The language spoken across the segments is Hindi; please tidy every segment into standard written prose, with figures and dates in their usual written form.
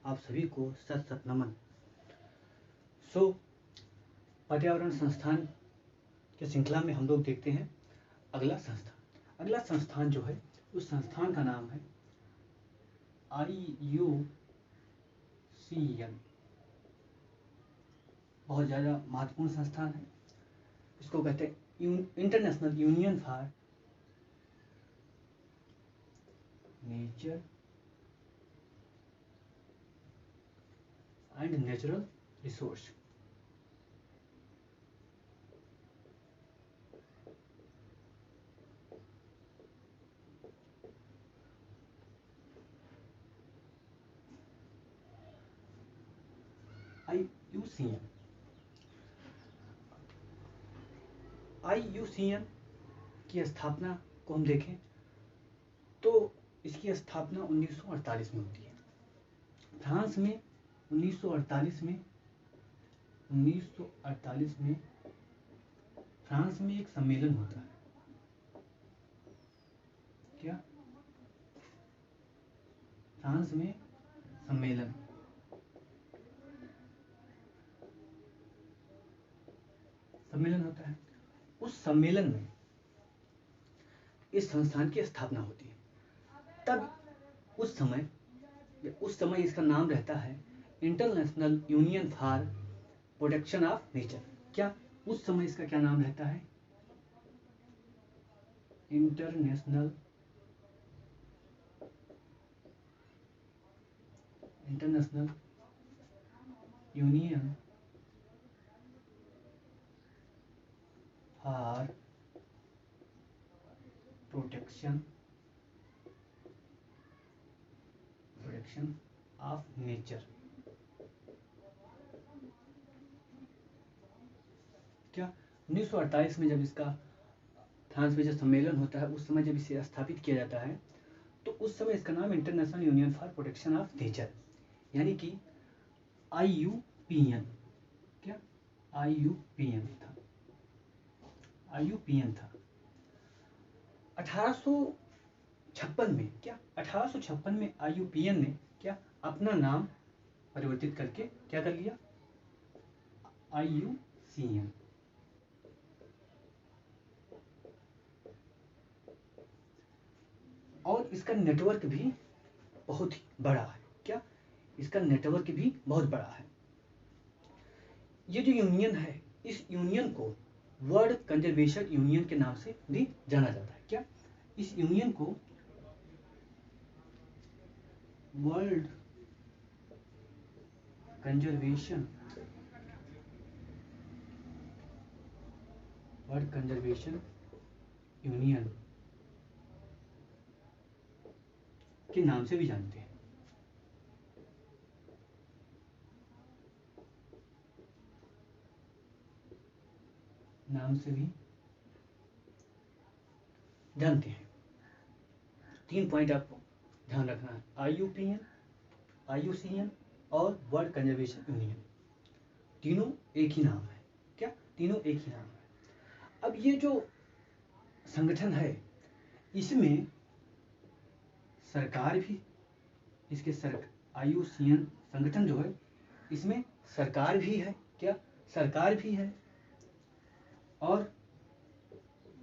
आप सभी को सत सत नमन। सो पर्यावरण संस्थान के श्रृंखला में हम लोग देखते हैं अगला संस्थान। अगला संस्थान जो है उस संस्थान का नाम है IUCN। बहुत ज़्यादा महत्वपूर्ण संस्थान है। इसको कहते हैं international union for nature and natural resource. IUCN की स्थापना को हम देखें तो इसकी स्थापना 1948 में होती है। फ्रांस में 1948 में फ्रांस में एक सम्मेलन होता है। क्या? फ्रांस में सम्मेलन होता है। उस सम्मेलन में इस संस्थान की स्थापना होती है। तब उस समय इसका नाम रहता है international union for protection of nature. क्या उस समय इसका क्या नाम रहता है? International union for protection of nature. क्या 1948 में जब इसका फ्रांस में जब सम्मेलन होता है, उस समय जब इसे स्थापित किया जाता है तो उस समय इसका नाम international union for protection of nature यानी कि IUPN। क्या? IUPN था। 1856 में IUPN ने क्या अपना नाम परिवर्तित करके क्या कर लिया? IUCN। और इसका नेटवर्क भी बहुत ही बड़ा है। क्या? इसका नेटवर्क भी बहुत बड़ा है। ये जो यूनियन है, इस यूनियन को वर्ल्ड कंजर्वेशन यूनियन के नाम से भी जाना जाता है। क्या? इस यूनियन को वर्ल्ड कंजर्वेशन यूनियन के नाम से भी जानते हैं। तीन पॉइंट आपको ध्यान रखना है। IUPN, IUCN और वर्ल्ड कंजर्वेशन यूनियन, तीनों एक ही नाम है। क्या? तीनों एक ही नाम है। अब ये जो संगठन है, इसमें सरकार भी, IUCN संगठन जो है, इसमें सरकार भी है। क्या? सरकार भी है और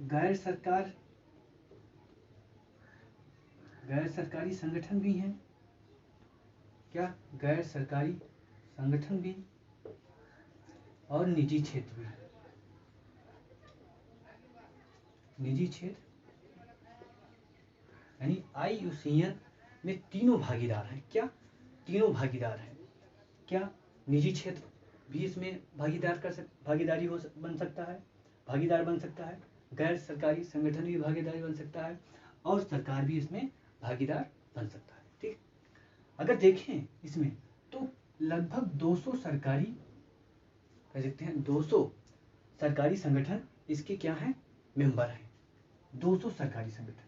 गैर सरकारी संगठन भी हैं। क्या? गैर सरकारी संगठन भी और निजी क्षेत्र भी। निजी क्षेत्र यानी IUCN में तीनों भागीदार हैं। क्या? तीनों भागीदार हैं। क्या? निजी क्षेत्र भी इसमें भागीदार बन सकता है। गैर सरकारी संगठन भी भागीदारी बन सकता है और सरकार भी इसमें भागीदार बन सकता है। ठीक। अगर देखें इसमें तो लगभग 200 सरकारी, कह सकते हैं 200 सरकारी संगठन इसके क्या हैं? मेंबर हैं। 200 सरकारी संगठन,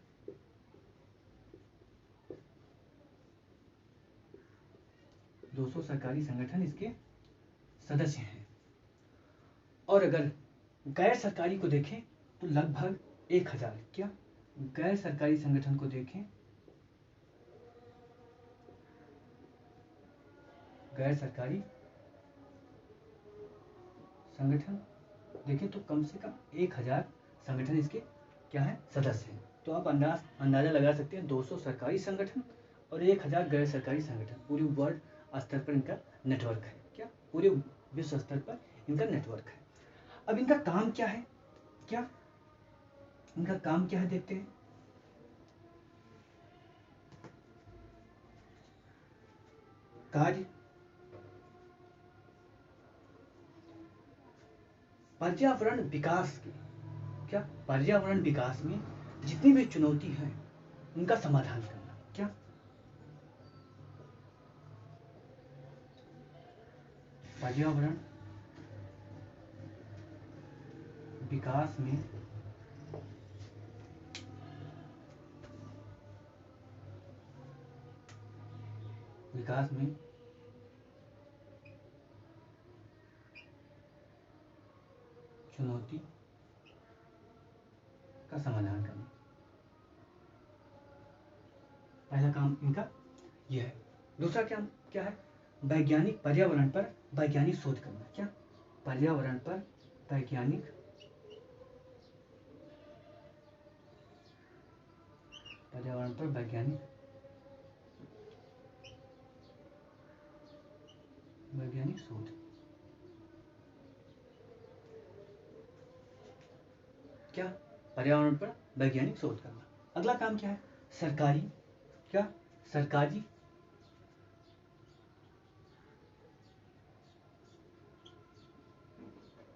200 सरकारी संगठन इसके सदस्य हैं। और अगर गैर सरकारी को देखें तो लगभग 1000। क्या? गैर सरकारी संगठन को देखें गैर सरकारी संगठन, देखें तो कम से कम 1000 संगठन इसके क्या है, सदस्य हैं। तो आप अंदाजा लगा सकते हैं 200 सरकारी संगठन और 1000 गैर सरकारी संगठन, पूरे वर्ल्ड स्तर पर इनका नेटवर्क है। क्या पूरे विश्व स्तर पर इनका नेटवर्क है। अब इनका काम क्या है, क्या इनका काम क्या है देखते हैं। कार्य पर्यावरण विकास के, क्या पर्यावरण विकास में जितनी भी चुनौती है उनका समाधान करना। क्या पर्यावरण विकास में चुनौती का समाधान करना, पहला काम इनका यह है। दूसरा क्या क्या है, वैज्ञानिक पर्यावरण पर वैज्ञानिक शोध करना। क्या पर्यावरण पर वैज्ञानिक वैज्ञानिक शोध। क्या पर्यावरण पर वैज्ञानिक शोध करना। अगला काम क्या है, सरकारी, क्या सरकारी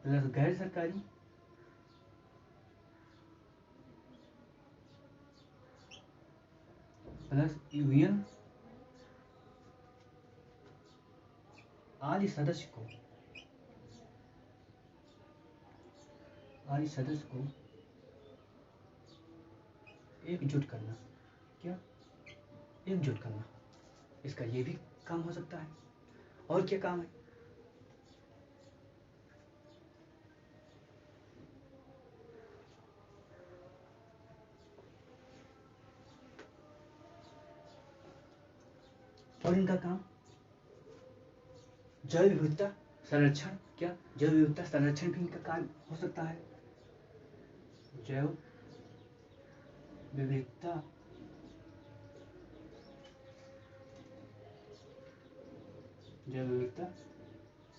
प्लस गैर सरकारी प्लस यूनियन आदि सदस्य को एकजुट करना। क्या एकजुट करना, इसका ये भी काम हो सकता है। और क्या काम है, और इनका काम जैव विविधता संरक्षण। क्या जैव विविधता संरक्षण भी इनका काम हो सकता है। जैव विविधता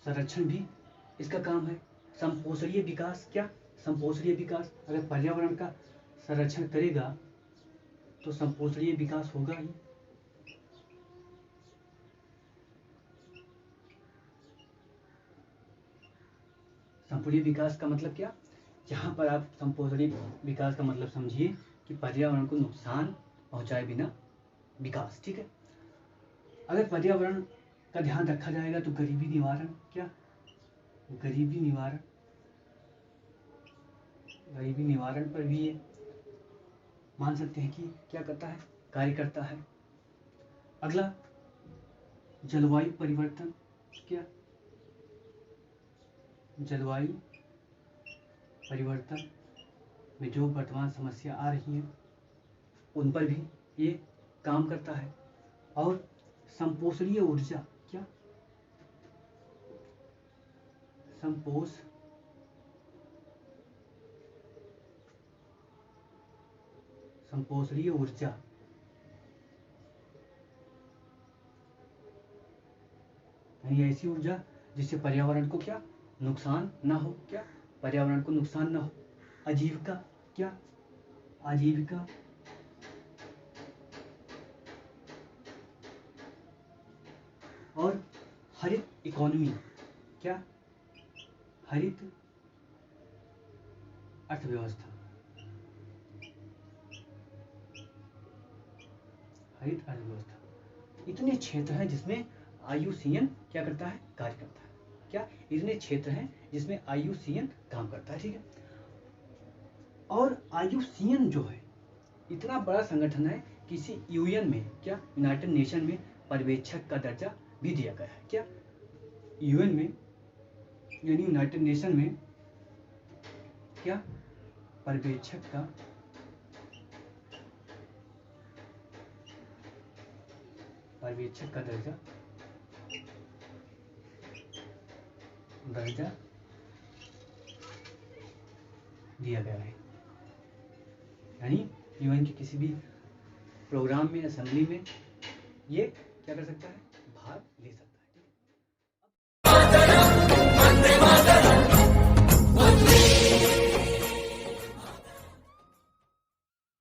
संरक्षण भी इसका काम है। संपोषणीय विकास, क्या संपोषणीय विकास, अगर पर्यावरण का संरक्षण करेगा तो संपोषणीय विकास होगा ही। संपोषणीय विकास का मतलब क्या, यहाँ पर आप संपोषणीय विकास का मतलब समझिए कि पर्यावरण को नुकसान पहुंचाए बिना विकास। ठीक है, अगर पर्यावरण का ध्यान रखा जाएगा तो गरीबी निवारण, क्या गरीबी निवारण पर भी ये मान सकते हैं कि क्या करता है, कार्य करता है। अगला जलवायु परिवर्तन, क्या जलवायु परिवर्तन में जो वर्तमान समस्या आ रही है उन पर भी ये काम करता है। और संपोषणीय ऊर्जा, क्या संपोषणीय ऊर्जा यानी ऐसी ऊर्जा जिससे पर्यावरण को क्या नुकसान ना हो। क्या पर्यावरण को नुकसान ना हो। आजीविका, क्या आजीविका और हरित इकोनॉमी, क्या हरित अर्थव्यवस्था। इतने क्षेत्र हैं जिसमें IUCN क्या करता है, कार्य करता है। क्या इतने क्षेत्र हैं जिसमें IUCN काम करता है। ठीक है, और IUCN जो है इतना बड़ा संगठन है कि इसे UN में, क्या यूनाइटेड नेशन में पर्यवेक्षक का दर्जा भी दिया गया है। क्या UN में यानी यूनाइटेड नेशन में क्या पर्यवेक्षक का दर्जा दर्जा दिया गया है। यानी यूएन के किसी भी प्रोग्राम में, असेंबली में ये क्या कर सकता है, भाग ले सकता है।